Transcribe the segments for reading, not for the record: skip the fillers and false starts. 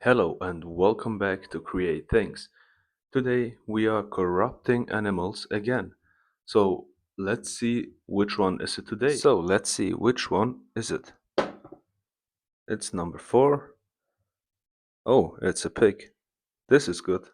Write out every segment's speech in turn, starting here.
Hello and welcome back to Create Things. Today we are corrupting animals again. So let's see which one is it today. So let's see which one is it. It's number 4. Oh, it's a pig. This is good.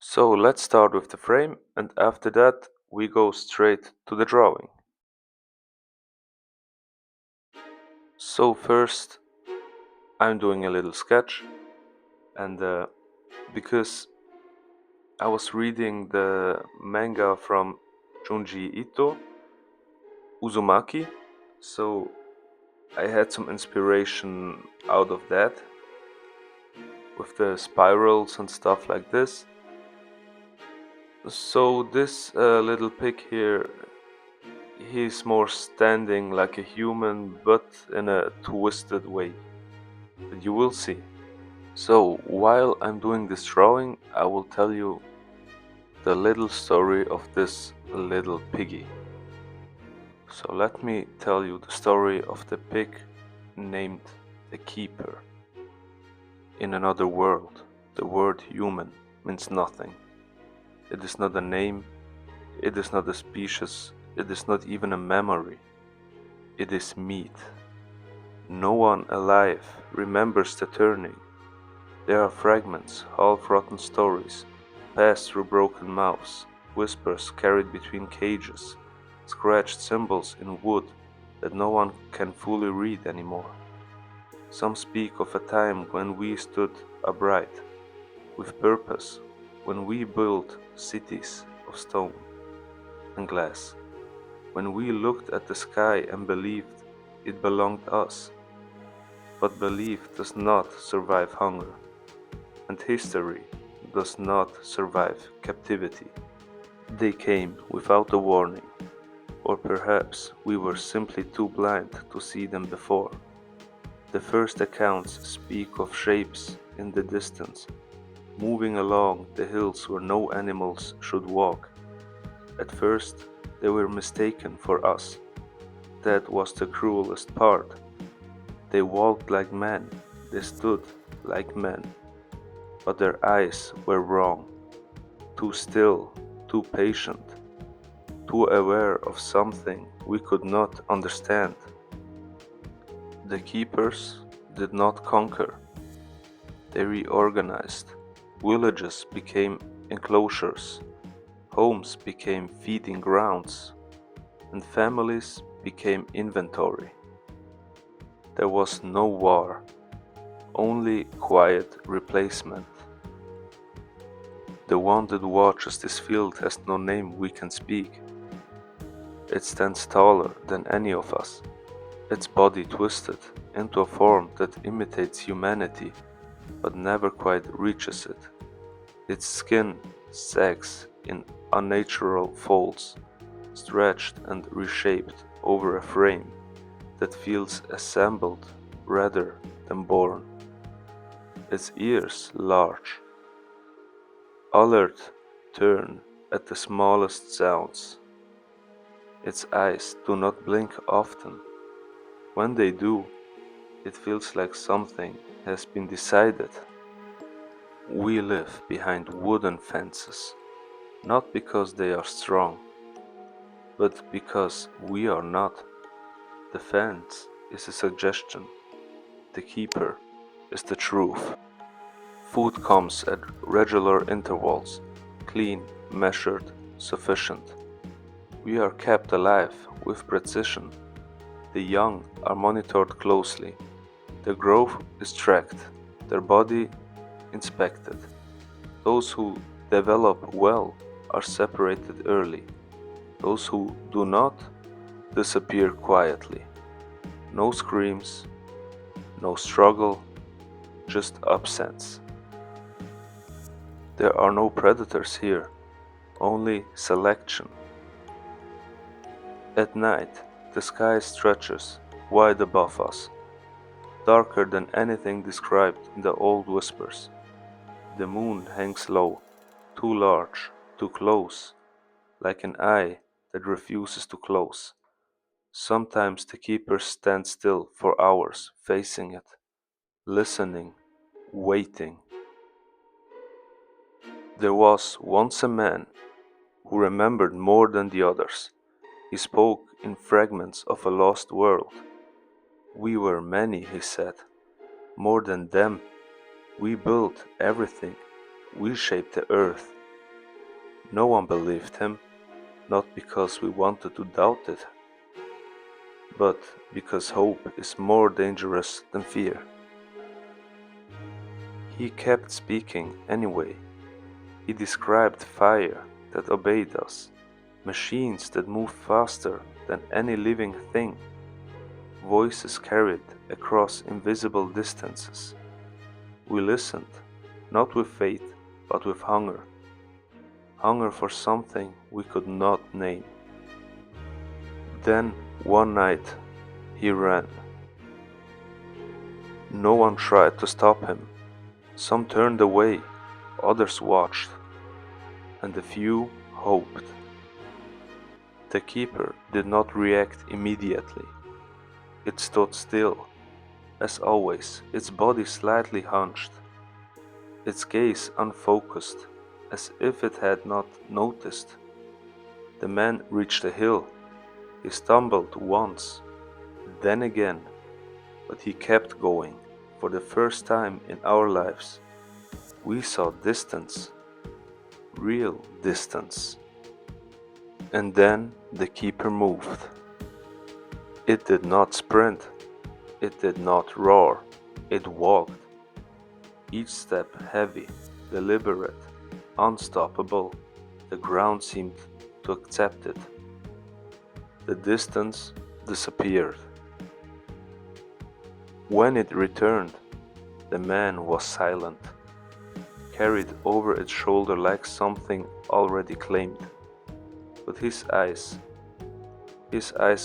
So let's start with the frame and after that we go straight to the drawing. So first I'm doing a little sketch and because I was reading the manga from Junji Ito, Uzumaki, so I had some inspiration out of that with the spirals and stuff like this. So this little pig here, he's more standing like a human but in a twisted way. But you will see. So while I'm doing this drawing, I will tell you the little story of this little piggy. So let me tell you the story of the pig named the Keeper. In another world, the word human means nothing. It is not a name, it is not a species, it is not even a memory. It is meat. No one alive remembers the turning. There are fragments, half-rotten stories, passed through broken mouths, whispers carried between cages, scratched symbols in wood that no one can fully read anymore. Some speak of a time when we stood upright, with purpose, when we built cities of stone and glass, when we looked at the sky and believed it belonged us. But belief does not survive hunger, and history does not survive captivity. They came without a warning, or perhaps we were simply too blind to see them before. The first accounts speak of shapes in the distance, moving along the hills where no animals should walk. At first, they were mistaken for us. That was the cruelest part. They walked like men, they stood like men, but their eyes were wrong, too still, too patient, too aware of something we could not understand. The keepers did not conquer, they reorganized. Villages became enclosures, homes became feeding grounds, and families became inventory. There was no war, only quiet replacement. The one that watches this field has no name we can speak. It stands taller than any of us, its body twisted into a form that imitates humanity but never quite reaches it. Its skin sags in unnatural folds, stretched and reshaped over a frame that feels assembled rather than born. Its ears large, alert turn at the smallest sounds. Its eyes do not blink often. When they do, it feels like something has been decided. We live behind wooden fences, not because they are strong, but because we are not. The fence is a suggestion, the keeper is the truth. Food comes at regular intervals, clean, measured, sufficient. We are kept alive with precision. The young are monitored closely. Their growth is tracked, their body inspected. Those who develop well are separated early. Those who do not disappear quietly. No screams, no struggle, just absence. There are no predators here, only selection. At night, the sky stretches wide above us, darker than anything described in the old whispers. The moon hangs low, too large, too close, like an eye that refuses to close. Sometimes the keepers stand still for hours, facing it, listening, Waiting. There was once a man who remembered more than the others. He spoke in fragments of a lost world. We were many, he said, more than them. We built everything. We shaped the earth. No one believed him, not because we wanted to doubt it, but because hope is more dangerous than fear. He kept speaking anyway. He described fire that obeyed us, machines that moved faster than any living thing, voices carried across invisible distances. We listened, not with faith, but with hunger. Hunger for something we could not name. Then, one night, he ran. No one tried to stop him. Some turned away, others watched, and a few hoped. The keeper did not react immediately. It stood still, as always, its body slightly hunched, its gaze unfocused, as if it had not noticed. The man reached a hill. He stumbled once, then again, but he kept going. For the first time in our lives, we saw distance, real distance. And then the keeper moved. It did not sprint, it did not roar, it walked, each step heavy, deliberate, unstoppable. The ground seemed to accept it. The distance disappeared. When it returned, the man was silent, carried over its shoulder like something already claimed. But his eyes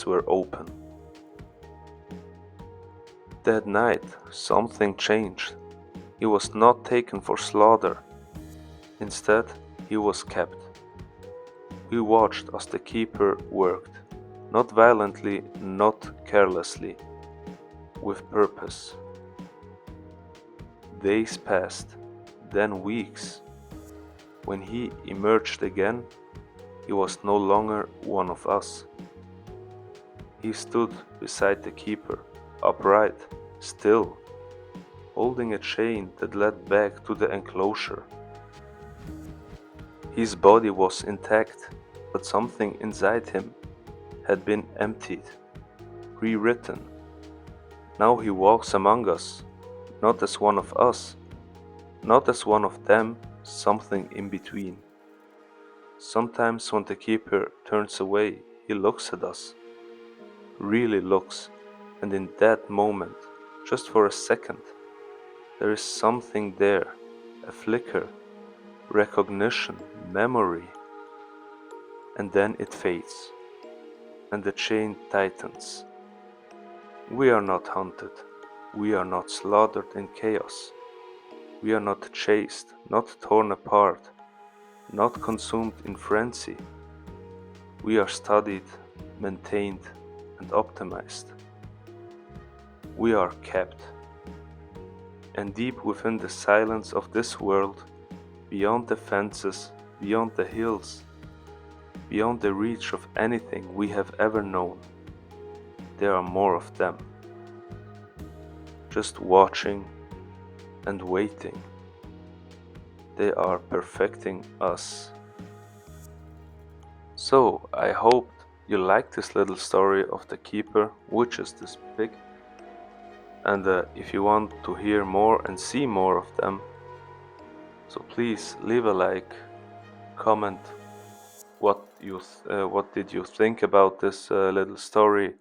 were open. That night, something changed. He was not taken for slaughter. Instead, he was kept. We watched as the keeper worked, not violently, not carelessly, with purpose. Days passed, then weeks. When he emerged again, he was no longer one of us. He stood beside the keeper, upright, still, holding a chain that led back to the enclosure. His body was intact, but something inside him had been emptied, rewritten. Now he walks among us, not as one of us, not as one of them, something in between. Sometimes when the keeper turns away, he looks at us, really looks, and in that moment, just for a second, there is something there, a flicker, recognition, memory, and then it fades, and the chain tightens. We are not hunted, we are not slaughtered in chaos, we are not chased, not torn apart, not consumed in frenzy. We are studied, maintained, and optimized. We are kept. And deep within the silence of this world, beyond the fences, beyond the hills, beyond the reach of anything we have ever known, there are more of them, just watching and waiting. They are perfecting us. So, I hope you liked this little story of the keeper, which is this pig. And if you want to hear more and see more of them, so please leave a like, comment what did you think about this little story.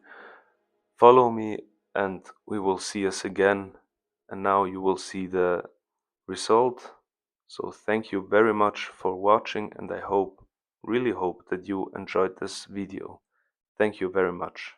Follow me, and we will see us again. And now you will see the result. So thank you very much for watching, and I really hope that you enjoyed this video. Thank you very much.